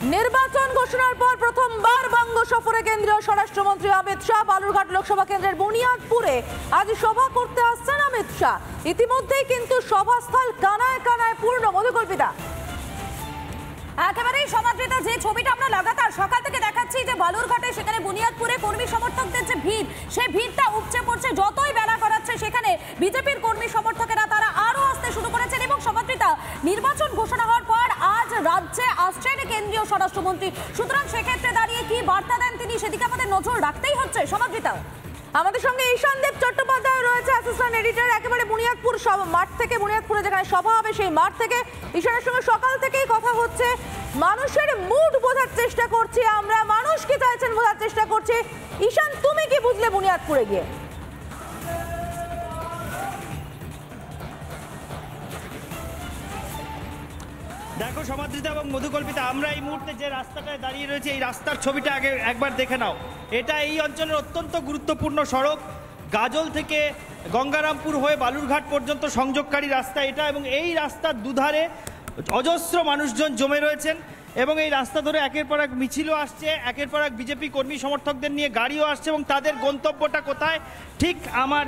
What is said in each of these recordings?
নির্বাচন ঘোষণার পর প্রথমবার বঙ্গ সফরে কেন্দ্রীয় স্বরাষ্ট্রমন্ত্রী অমিত শাহ বালুরঘাট লোকসভা কেন্দ্রের বুনিয়াদপুরে আজ সভা করতে আসছেন অমিত শাহ। ইতিমধ্যেই কিন্তু সভাস্থল কানায় কানায় পূর্ণ। মধুকল্পিতা, একেবারেই সমাদৃতা যে ছবিটা আমরা লাগাতার সকাল থেকে দেখাচ্ছি যে বালুরঘাটে সেখানে বুনিয়াদপুরে কর্মী সমর্থকদের যে ভিড়, সেই ভিড়টা উপচে পড়ছে। যতই বেলা করাচ্ছে সেখানে বিজেপির কর্মী সমর্থকেরা তারা আরো আসতে শুরু করেছেন। এবং সমাদৃতা, নির্বাচন ঘোষণা হওয়ার পর আজ রাজ্যে আসছেন কেন্দ্রীয় স্বরাষ্ট্রমন্ত্রী, সুতরাং সেক্ষেত্রে দাঁড়িয়ে কি বার্তা দেন তিনি সেদিকে আমাদের নজর রাখতেই হচ্ছে। সমাদৃতা, আমাদের সঙ্গে ঈশানদেব চট্টোপাধ্যায় রয়েছে, অ্যাসিস্ট্যান্ট এডিটর। একেবারে বুনিয়াদপুর মাঠ থেকে, বুনিয়াদপুরে যেখানে সভা হবে সেই মাঠ থেকে ঈশানের সঙ্গে সকাল থেকেই কথা হচ্ছে। মানুষের মুড বোঝার চেষ্টা করছি আমরা, মানুষ কি চাইছেন বোঝার চেষ্টা করছি। ঈশান, তুমি কি বুঝলে বুনিয়াদপুরে গিয়ে? দেখো সমাদৃতা এবং মধুকল্পিতা, আমরা এই মুহূর্তে যে রাস্তাটায় দাঁড়িয়ে রয়েছে এই রাস্তার ছবিটা আগে একবার দেখে নাও। এটা এই অঞ্চলের অত্যন্ত গুরুত্বপূর্ণ সড়ক, গাজল থেকে গঙ্গারামপুর হয়ে বালুরঘাট পর্যন্ত সংযোগকারী রাস্তা এটা। এবং এই রাস্তার দুধারে অজস্র মানুষজন জমে রয়েছেন এবং এই রাস্তা ধরে একের পর এক মিছিলও আসছে, একের পর এক বিজেপি কর্মী সমর্থকদের নিয়ে গাড়িও আসছে। এবং তাদের গন্তব্যটা কোথায়? ঠিক আমার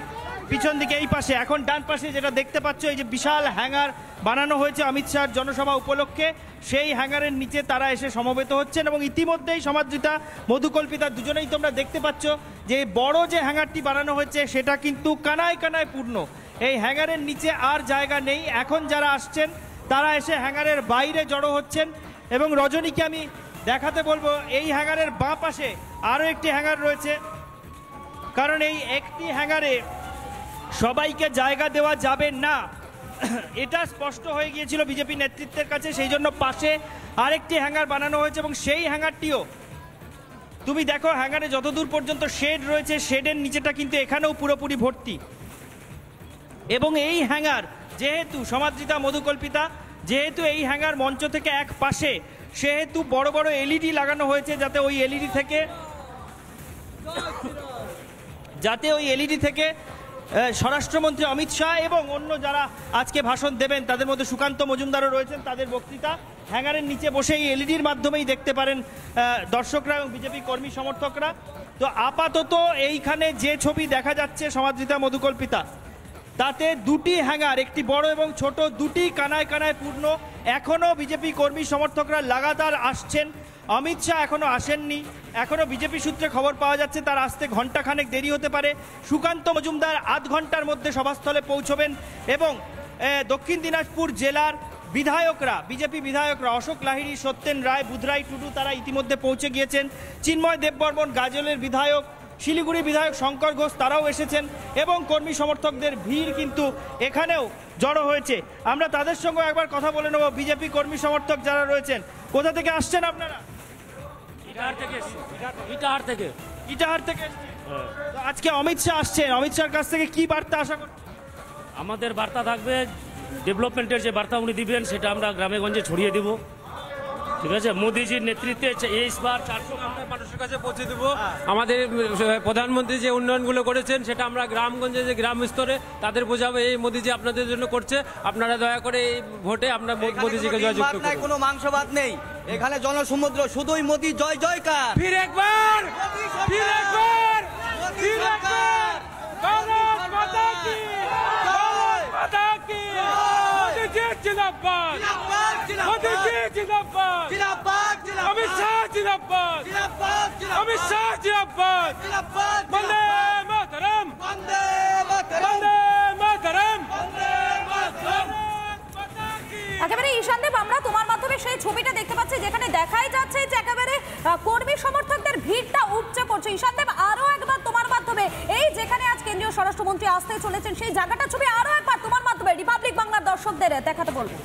পিছন দিকে এই পাশে, এখন ডান পাশে যেটা দেখতে পাচ্ছ, এই যে বিশাল হ্যাঙ্গার বানানো হয়েছে অমিত শাহর জনসভা উপলক্ষে, সেই হ্যাঙ্গারের নিচে তারা এসে সমবেত হচ্ছেন। এবং ইতিমধ্যেই সমাদৃতা, মধুকল্পিতা দুজনেই তোমরা দেখতে পাচ্ছ যে বড় যে হ্যাঙ্গারটি বানানো হয়েছে সেটা কিন্তু কানায় কানায় পূর্ণ। এই হ্যাঙ্গারের নিচে আর জায়গা নেই। এখন যারা আসছেন তারা এসে হ্যাঙ্গারের বাইরে জড়ো হচ্ছেন। এবং রজনীকে আমি দেখাতে বলবো, এই হ্যাঙ্গারের বাঁ পাশে আরও একটি হ্যাঙ্গার রয়েছে, কারণ এই একটি হ্যাঙ্গারে সবাইকে জায়গা দেওয়া যাবে না, এটা স্পষ্ট হয়ে গিয়েছিল বিজেপি নেতৃত্বের কাছে। সেই জন্য পাশে আরেকটি হ্যাঙ্গার বানানো হয়েছে এবং সেই হ্যাঙ্গারটিও তুমি দেখো, হ্যাঙ্গারে যতদূর পর্যন্ত শেড রয়েছে শেডের নিচেটা কিন্তু এখানেও পুরোপুরি ভর্তি। এবং এই হ্যাঙ্গার যেহেতু সমাদৃতা, মধুকল্পিতা, যেহেতু এই হ্যাঙ্গার মঞ্চ থেকে এক পাশে, সেহেতু বড় বড় এলইডি লাগানো হয়েছে যাতে ওই এলইডি থেকে স্বরাষ্ট্রমন্ত্রী অমিত শাহ এবং অন্য যারা আজকে ভাষণ দেবেন তাদের মধ্যে সুকান্ত মজুমদারও রয়েছেন, তাদের বক্তৃতা হ্যাঙ্গারের নিচে বসে এই এলইডির মাধ্যমেই দেখতে পারেন দর্শকরা এবং বিজেপি কর্মী সমর্থকরা। তো আপাতত এইখানে যে ছবি দেখা যাচ্ছে সমাদৃতা, মধুকল্পিতা, তাতে দুটি হ্যাঙ্গার, একটি বড় এবং ছোট, দুটি কানায় কানায় পূর্ণ। এখনও বিজেপি কর্মী সমর্থকরা লাগাতার আসছেন। অমিত শাহ এখনও আসেননি, এখনও বিজেপি সূত্রে খবর পাওয়া যাচ্ছে তার আসতে ঘণ্টাখানেক দেরি হতে পারে। সুকান্ত মজুমদার আধ ঘন্টার মধ্যে সভাস্থলে পৌঁছবেন। এবং দক্ষিণ দিনাজপুর জেলার বিধায়করা, বিজেপি বিধায়করা অশোক লাহিড়ী, সত্যেন রায়, বুধরাই টুডু তারা ইতিমধ্যে পৌঁছে গিয়েছেন। চিন্ময় দেববর্মন গাজলের বিধায়ক, শিলিগুড়ি বিধায়ক শঙ্কর ঘোষ তারাও এসেছেন এবং কর্মী সমর্থকদের ভিড় কিন্তু এখানেও জড়ো হয়েছে। আমরা তাদের সঙ্গে একবার কথা বলে নেব। বিজেপি কর্মী সমর্থক যারা রয়েছেন, কোথা থেকে আসছেন আপনারা? ইটাহার থেকে। আজকে অমিত শাহ আসছেন, অমিত শাহর কাছ থেকে কি বার্তা আশা করছেন? আমাদের বার্তা থাকবে ডেভেলপমেন্টের যে বার্তা উনি দিবেন সেটা আমরা গ্রামে গঞ্জে ছড়িয়ে দিব। ঠিক আছে, মোদিজির নেতৃত্বে এইবার 400 মানুষের কাছে পৌঁছে দেবো। আমাদের প্রধানমন্ত্রী যে উন্নয়নগুলো করেছেন সেটা আমরা গ্রামগঞ্জে, যে গ্রাম স্তরে তাদের বোঝাবো এই মোদিজি আপনাদের জন্য করছে, আপনারা দয়া করে এই ভোটে আমরা মোদিজিকে জয়যুক্ত করব। কোনো মাংসভাত নেই এখানে, জনসমুদ্র, শুধুই মোদি জয় জয়কার। ফির একবার, ফির একবার, ফির একবার, ভারত মাতা কি, ভারত মাতা কি, মোদিজি জিন্দাবাদ, মোদিজি জিন্দাবাদ, অমিত শাহ জিন্দাবাদ, অমিত শাহ জিন্দাবাদ, বন্দে মাতরম, বন্দে মাতরম। একেবারে ঈশানদেব, আমরা তোমার মাধ্যমে সেই ছবিটা দেখতে পাচ্ছি যেখানে দেখাই যাচ্ছে যে একেবারে কর্মী সমর্থকদের ভিড়টা উপচে পড়ছে। ঈশানদেব, আরো একবার তোমার মাধ্যমে এই যেখানে আজ কেন্দ্রীয় স্বরাষ্ট্রমন্ত্রী আসতে চলেছেন সেই জায়গাটার ছবি আরো একবার তোমার মাধ্যমে রিপাবলিক বাংলার দর্শকদের দেখাতে বলবো।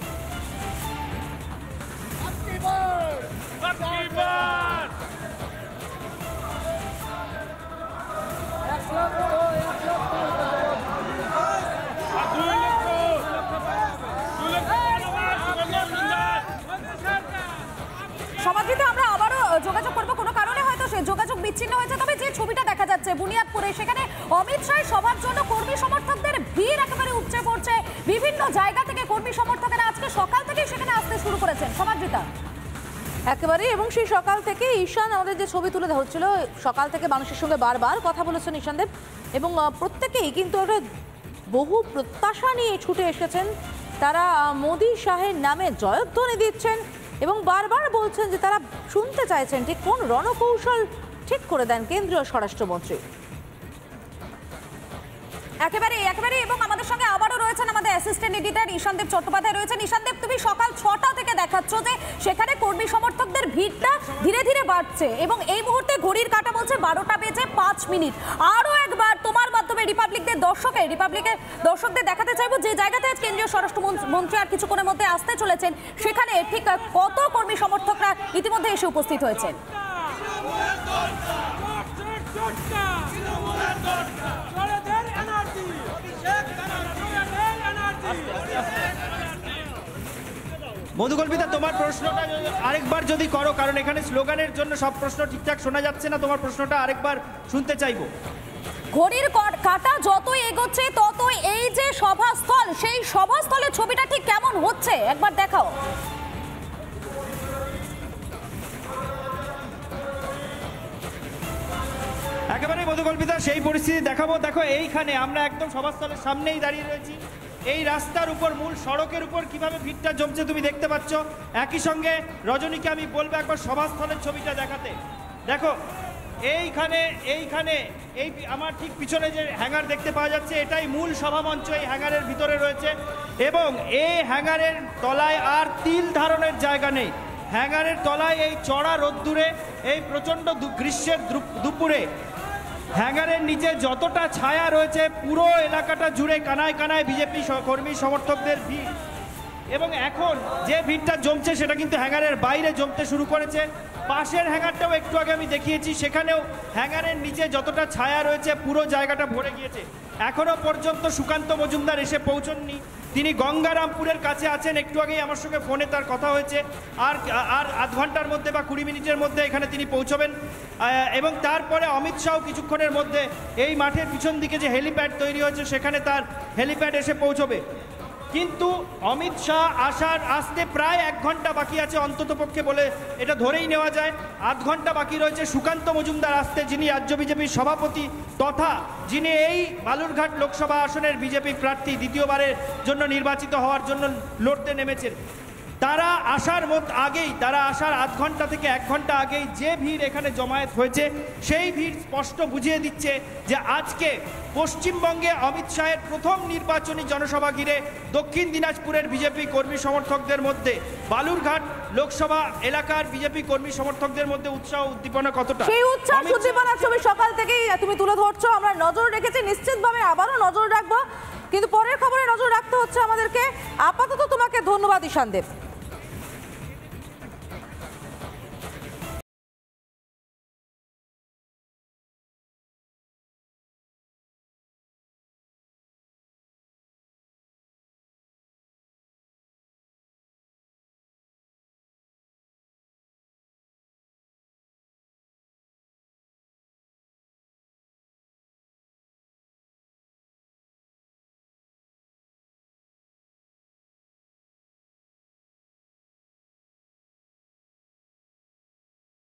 সমাদৃতা, আমরা আবারও যোগাযোগ করবো, কোনো কারণে হয়তো সে যোগাযোগ বিচ্ছিন্ন হয়েছে। তবে যে ছবিটা দেখা যাচ্ছে বুনিয়াদপুরে, সেখানে অমিত শাহের সভার জন্য কর্মী সমর্থকদের ভিড় একেবারে উপচে পড়ছে। বিভিন্ন জায়গা থেকে কর্মী সমর্থকেরা আজকে সকাল থেকেই সেখানে আসতে শুরু করেছেন। সমাদৃতা, একেবারে, এবং সেই সকাল থেকে ঈশান আমাদের যে ছবি তুলে ধরছিল, সকাল থেকে মানুষের সঙ্গে বারবার কথা বলেছেন ঈশানদেব, এবং প্রত্যেকেই কিন্তু একটা বহু প্রত্যাশা নিয়ে ছুটে এসেছেন। তারা মোদি শাহের নামে জয়ধ্বনি দিচ্ছেন এবং বারবার বলছেন যে তারা শুনতে চাইছেন ঠিক কোন রণকৌশল ঠিক করে দেন কেন্দ্রীয় স্বরাষ্ট্রমন্ত্রী। একেবারে একেবারে, এবং আমাদের সঙ্গে আবারও রয়েছেন আমাদের অ্যাসিস্ট্যান্ট এডিটর ঈশানদেব চট্টোপাধ্যায় রয়েছেন। ঈশানদেব, তুমি সকাল 6টা থেকে দেখাচ্ছ যে সেখানে কর্মী সমর্থকদের ভিড়টা ধীরে ধীরে বাড়ছে এবং এই মুহূর্তে ঘড়ির কাঁটা বলছে 12টা বেজে 5 মিনিট। আরও একবার তোমার মাধ্যমে রিপাবলিকের দর্শকদের দেখাতে চাইবো যে জায়গাতে আজ কেন্দ্রীয় স্বরাষ্ট্রমন্ত্রী আর কিছুক্ষণের মধ্যে আসতে চলেছেন, সেখানে ঠিক কত কর্মী সমর্থকরা ইতিমধ্যে এসে উপস্থিত হয়েছেন। মধুকল্পিতা, তোমার প্রশ্নটা আরেকবার যদি করো, কারণ এখানে স্লোগানের জন্য সব প্রশ্ন ঠিকঠাক শোনা যাচ্ছে না। তোমার প্রশ্নটা আরেকবার শুনতে চাইবো। ঘড়ির কাঁটা যতই এগোচ্ছে ততই এই যে সভাস্থল, সেই সভাস্থলের ছবিটা ঠিক কেমন হচ্ছে একবার দেখাও। একেবারে মধুকল্পিতা, সেই পরিস্থিতি দেখাবো। দেখো, এইখানে আমরা একদম সভাস্থলের সামনেই দাঁড়িয়ে রয়েছি। এই রাস্তার উপর, মূল সড়কের উপর কিভাবে ভিড়টা জমছে তুমি দেখতে পাচ্ছ। একই সঙ্গে রজনীকে আমি বলবো একবার সভাস্থলের ছবিটা দেখাতে। দেখো, এইখানে এই আমার ঠিক পিছনে যে হ্যাঙ্গার দেখতে পাওয়া যাচ্ছে, এটাই মূল সভামঞ্চ। এই হ্যাঙ্গারের ভিতরে রয়েছে এবং এই হ্যাঙ্গারের তলায় আর তিল ধারণের জায়গা নেই। হ্যাঙ্গারের তলায় এই চড়া রোদ্দুরে, এই প্রচণ্ড গ্রীষ্মের দুপুরে হ্যাঙ্গারের নিচে যতটা ছায়া রয়েছে, পুরো এলাকাটা জুড়ে কানায় কানায় বিজেপি কর্মী সমর্থকদের ভিড়। এবং এখন যে ভিড়টা জমছে সেটা কিন্তু হ্যাঙ্গারের বাইরে জমতে শুরু করেছে। পাশের হ্যাঙ্গারটাও একটু আগে আমি দেখিয়েছি, সেখানেও হ্যাঙ্গারের নিচে যতটা ছায়া রয়েছে পুরো জায়গাটা ভরে গিয়েছে। এখনো পর্যন্ত সুকান্ত মজুমদার এসে পৌঁছননি, তিনি গঙ্গারামপুরের কাছে আছেন। একটু আগেই আমার সঙ্গে ফোনে তার কথা হয়েছে, আর আধ ঘন্টার মধ্যে বা 20 মিনিটের মধ্যে এখানে তিনি পৌঁছবেন। এবং তারপরে অমিত শাহ কিছুক্ষণের মধ্যে এই মাঠের পিছন দিকে যে হেলিপ্যাড তৈরি হয়েছে সেখানে তার হেলিপ্যাড এসে পৌঁছবে। কিন্তু অমিত শাহ আসতে প্রায় 1 ঘন্টা বাকি আছে অন্ততপক্ষে বলে এটা ধরেই নেওয়া যায়। আধ ঘন্টা বাকি রয়েছে সুকান্ত মজুমদার আসতে, যিনি রাজ্য বিজেপির সভাপতি তথা যিনি এই বালুরঘাট লোকসভা আসনের বিজেপি প্রার্থী, দ্বিতীয়বারের জন্য নির্বাচিত হওয়ার জন্য লড়তে নেমেছেন। তারা আসার তারা আসার আধ ঘন্টা থেকে 1 ঘন্টা আগেই যে ভিড় এখানে জমায়েত হয়েছে, সেই ভিড় স্পষ্ট বুঝিয়ে দিচ্ছে যে আজকে পশ্চিমবঙ্গে অমিত শাহের প্রথম নির্বাচনী জনসভা ঘিরে দক্ষিণ দিনাজপুরের বিজেপি কর্মী সমর্থকদের মধ্যে, বালুরঘাট লোকসভা এলাকার বিজেপি কর্মী সমর্থকদের মধ্যে উৎসাহ উদ্দীপনা কতটা। সেই উৎসাহ উদ্দীপনার ছবি সকাল থেকেই তুমি তুলে ধরছো, আমরা নজর রেখেছি, নিশ্চিতভাবে আবারও নজর রাখবো, কিন্তু পরের খবরে নজর রাখতে হচ্ছে আমাদেরকে। আপাতত তোমাকে ধন্যবাদ ঈশানদেব।